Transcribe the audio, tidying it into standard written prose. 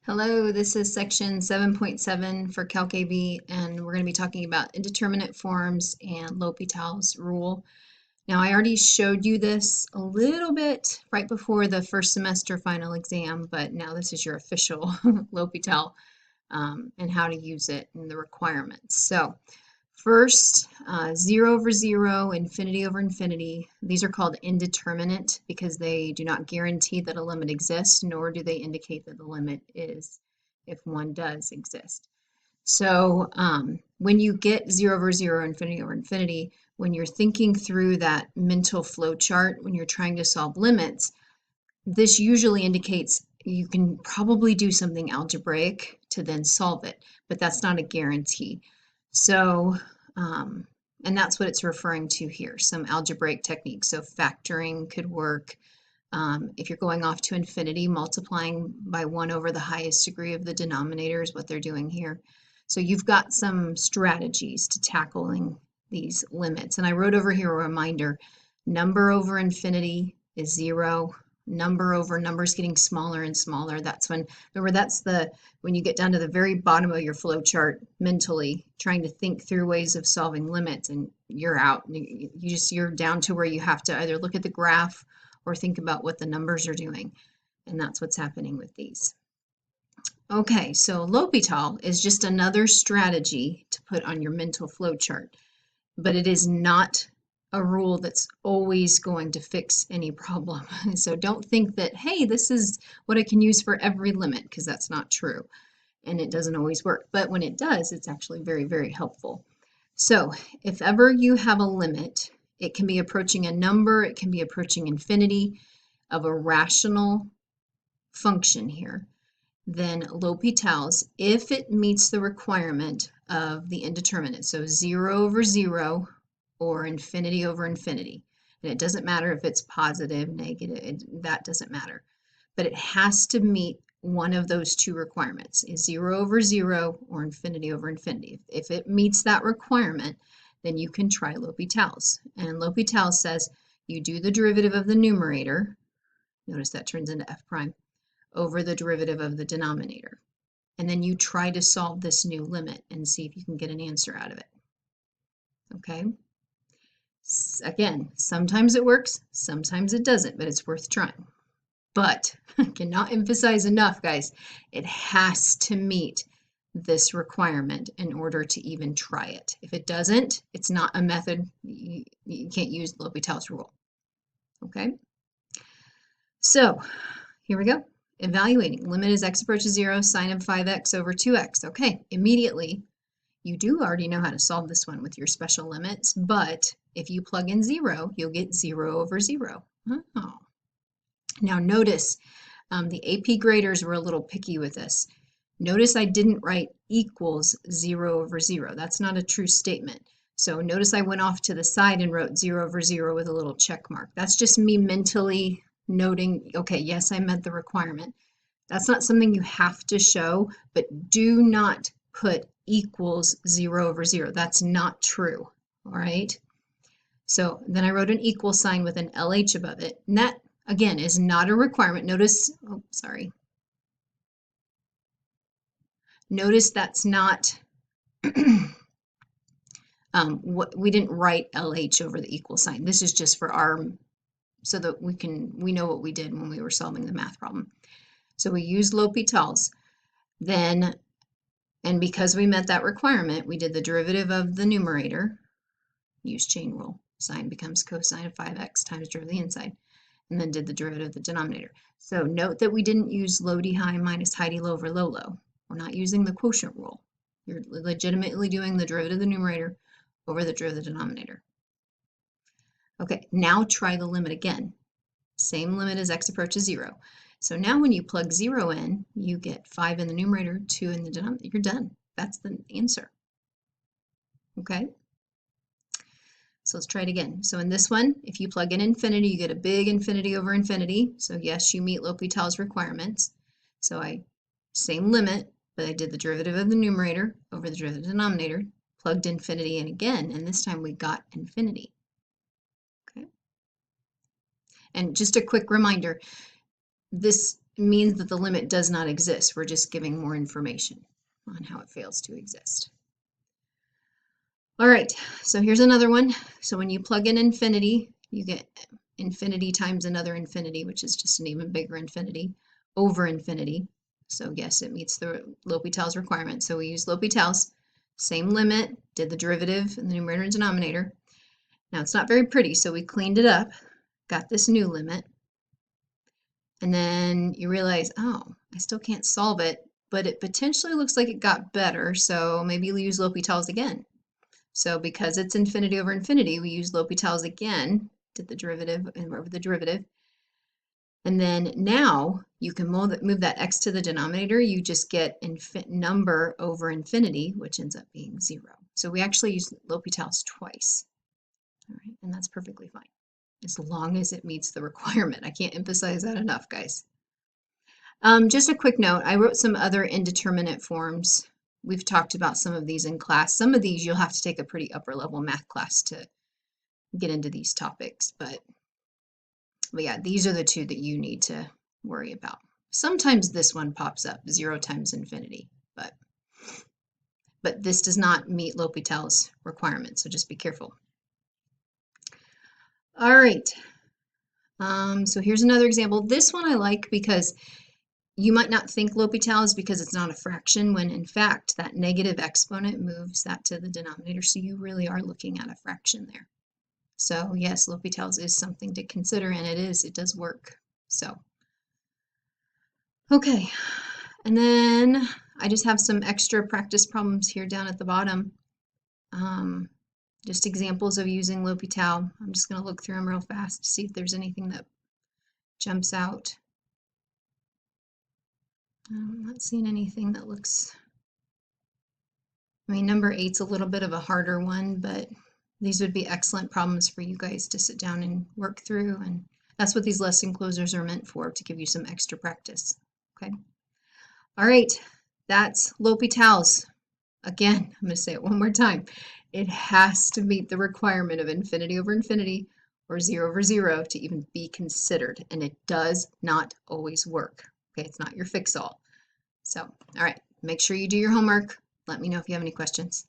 Hello, this is section 7.7 for Calc AB, and we're going to be talking about indeterminate forms and L'Hopital's rule. Now, I already showed you this a little bit right before the first semester final exam, but now this is your official L'Hopital and how to use it and the requirements. So, first, 0 over 0, infinity over infinity. These are called indeterminate because they do not guarantee that a limit exists, nor do they indicate that the limit is if one does exist. So when you get 0 over 0, infinity over infinity, when you're thinking through that mental flow chart, when you're trying to solve limits, this usually indicates you can probably do something algebraic to then solve it, but that's not a guarantee. So, and that's what it's referring to here, some algebraic techniques. So factoring could work. If you're going off to infinity, multiplying by 1 over the highest degree of the denominator is what they're doing here. So you've got some strategies to tackling these limits. And I wrote over here a reminder, number over infinity is 0. Numbers getting smaller and smaller. That's when, remember, when you get down to the very bottom of your flow chart mentally, trying to think through ways of solving limits, and you're out. You're down to where you have to either look at the graph or think about what the numbers are doing. And that's what's happening with these. Okay, so L'Hopital is just another strategy to put on your mental flow chart, but it is not a rule that's always going to fix any problem. So don't think that, hey, this is what I can use for every limit, because that's not true. And it doesn't always work. But when it does, it's actually very, very helpful. So if ever you have a limit, it can be approaching a number, it can be approaching infinity of a rational function here, then L'Hopital's, if it meets the requirement of the indeterminate, so 0 over 0, or infinity over infinity. And it doesn't matter if it's positive, negative, that doesn't matter. But it has to meet one of those two requirements, is 0 over 0 or infinity over infinity. If it meets that requirement, then you can try L'Hopital's. And L'Hopital's says you do the derivative of the numerator, notice that turns into f prime, over the derivative of the denominator. And then you try to solve this new limit and see if you can get an answer out of it. Okay? Again, sometimes it works, sometimes it doesn't, but it's worth trying. But I cannot emphasize enough, guys, it has to meet this requirement in order to even try it. If it doesn't, it's not a method. You can't use L'Hopital's rule. Okay? So here we go. Evaluating. Limit as x approaches 0, sine of 5x over 2x. Okay, immediately you do already know how to solve this one with your special limits, but if you plug in 0, you'll get 0 over 0. Oh. Now notice the AP graders were a little picky with this. Notice I didn't write equals 0 over 0. That's not a true statement. So notice I went off to the side and wrote 0 over 0 with a little check mark. That's just me mentally noting, okay, yes, I met the requirement. That's not something you have to show, but do not put equals 0 over 0. That's not true, all right? So then I wrote an equal sign with an LH above it. And that, again, is not a requirement. Notice, oh, sorry. Notice that's not, we didn't write LH over the equal sign. This is just for our, so that we know what we did when we were solving the math problem. So we used L'Hopital's. Then, and because we met that requirement, we did the derivative of the numerator, use chain rule. Sine becomes cosine of 5x times derivative of the inside, and then did the derivative of the denominator. So note that we didn't use low d high minus high d low over low low. We're not using the quotient rule. You're legitimately doing the derivative of the numerator over the derivative of the denominator. Okay, now try the limit again. Same limit as x approaches 0. So now when you plug 0 in, you get 5 in the numerator, 2 in the denominator. You're done. That's the answer. Okay? So let's try it again. So in this one, if you plug in infinity, you get a big infinity over infinity. So yes, you meet L'Hopital's requirements. So same limit, but I did the derivative of the numerator over the derivative of the denominator, plugged infinity in again, and this time we got infinity. Okay? And just a quick reminder, this means that the limit does not exist. We're just giving more information on how it fails to exist. All right, so here's another one. So when you plug in infinity, you get infinity times another infinity, which is just an even bigger infinity, over infinity. So yes, it meets the L'Hopital's requirement. So we use L'Hopital's, same limit, did the derivative in the numerator and denominator. Now it's not very pretty, so we cleaned it up, got this new limit, and then you realize, oh, I still can't solve it, but it potentially looks like it got better, so maybe we'll use L'Hopital's again. So because it's infinity over infinity, we use L'Hopital's again, did the derivative and over the derivative. And then now you can move that x to the denominator. You just get number over infinity, which ends up being 0. So we actually use L'Hopital's twice. All right, and that's perfectly fine, as long as it meets the requirement. I can't emphasize that enough, guys. Just a quick note, I wrote some other indeterminate forms. We've talked about some of these in class. Some of these you'll have to take a pretty upper level math class to get into these topics, but yeah, these are the two that you need to worry about. Sometimes this one pops up, 0 times infinity, but this does not meet L'Hopital's requirement, so just be careful. All right, so here's another example. This one I like because you might not think L'Hopital's because it's not a fraction, when in fact that negative exponent moves that to the denominator, so you really are looking at a fraction there. So yes, L'Hopital's is something to consider, and it does work. So, okay, and then I just have some extra practice problems here down at the bottom. Just examples of using L'Hopital. I'm just going to look through them real fast to see if there's anything that jumps out. I'm not seeing anything that looks... I mean, number 8's a little bit of a harder one, but these would be excellent problems for you guys to sit down and work through, and that's what these lesson closers are meant for, to give you some extra practice. Okay. All right, that's L'Hopital's. Again, I'm going to say it one more time. It has to meet the requirement of infinity over infinity or 0 over 0 to even be considered, and it does not always work. Okay, it's not your fix-all. So, all right, make sure you do your homework. Let me know if you have any questions.